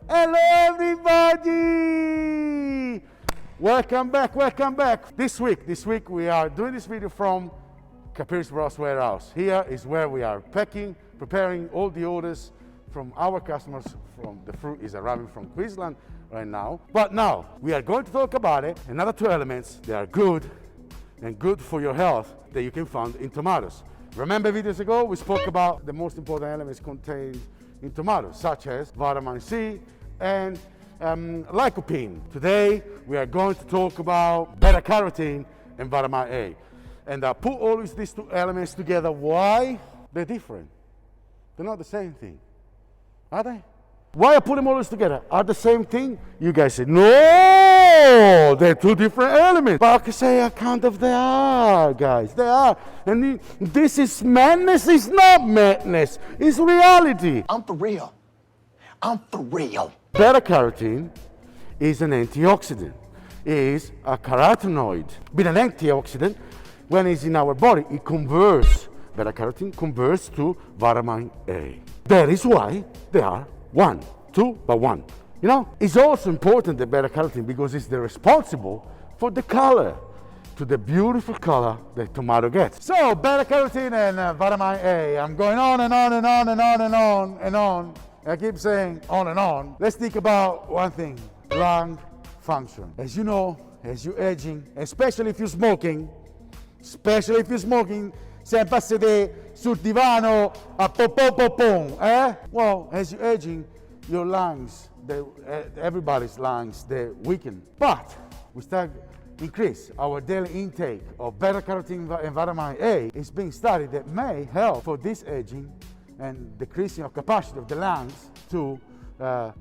Hello everybody! Welcome back. This week we are doing this video from Caprice Bros Warehouse. Here is where we are preparing all the orders from our customers. From the fruit is arriving from Queensland right now. But now we are going to talk about it. Another two elements that are good and good for your health that you can find in tomatoes. Remember videos ago we spoke about the most important elements contained in tomatoes, such as vitamin C and lycopene. Today we are going to talk about Beta-Carotene and Vitamin A. And I put all these two elements together. Why? They're different. They're not the same thing. Are they? Why I put them all together? Are the same thing? You guys say, no, they're two different elements. But I can say, I kind of they are, guys. They are. And this is madness. It's not madness. It's reality. I'm for real. Beta-carotene is an antioxidant. It is a carotenoid. Being an antioxidant, when it's in our body, it converts. Beta-carotene converts to vitamin A. That is why they are two by one. You know, it's also important, the beta-carotene, because it's the responsible for the color, to the beautiful color the tomato gets. So, beta-carotene and vitamin A. I'm going on and on and on and on and on and on. I keep saying on and on. Let's think about one thing, lung function. As you know, as you're aging, especially if you're smoking, sempre a sedere sul divano a pom. Well, as you're aging, your lungs, everybody's lungs, they weaken. But we start increase our daily intake of beta-carotene and vitamin A. It's being studied that may help for this aging and decreasing of capacity of the lungs to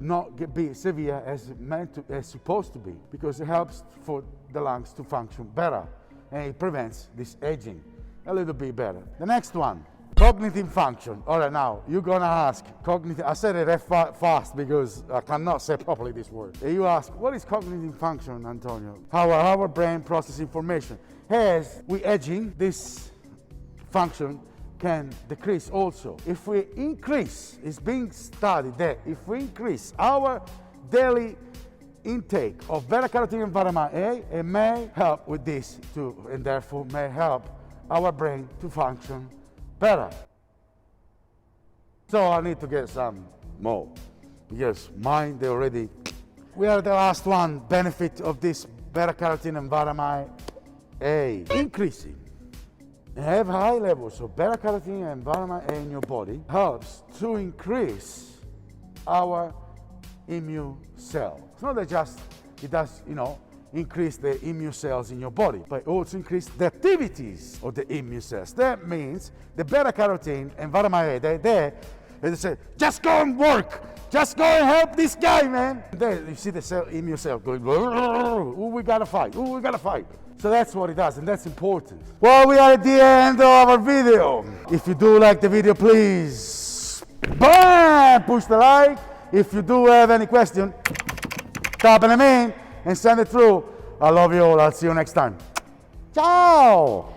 not be severe as supposed to be, because it helps for the lungs to function better and it prevents this aging a little bit better. The next one, cognitive function. All right, now you're gonna ask, cognitive, I said it fast because I cannot say properly this word. You ask, what is cognitive function, Antonio? How our brain processes information. As we aging, this function can decrease also. If we increase, it's being studied that if we increase our daily intake of beta-carotene and vitamin A, it may help with this too, and therefore may help our brain to function better. So I need to get some more, because mine, they already. We are the last one, benefit of this beta-carotene and vitamin A. Increasing and have high levels of beta-carotene and vitamin A in your body helps to increase our immune cell. It's not that just it does, increase the immune cells in your body, but also increase the activities of the immune cells. That means the beta-carotene and vitamin A, they're there, and they say, just go and work, just go and help this guy, man. There, you see the immune cell going, ooh, we gotta fight. So that's what it does, and that's important. Well, we are at the end of our video. If you do like the video, please, bam, push the like. If you do have any question, type them in and send it through. I love you all. I'll see you next time. Ciao!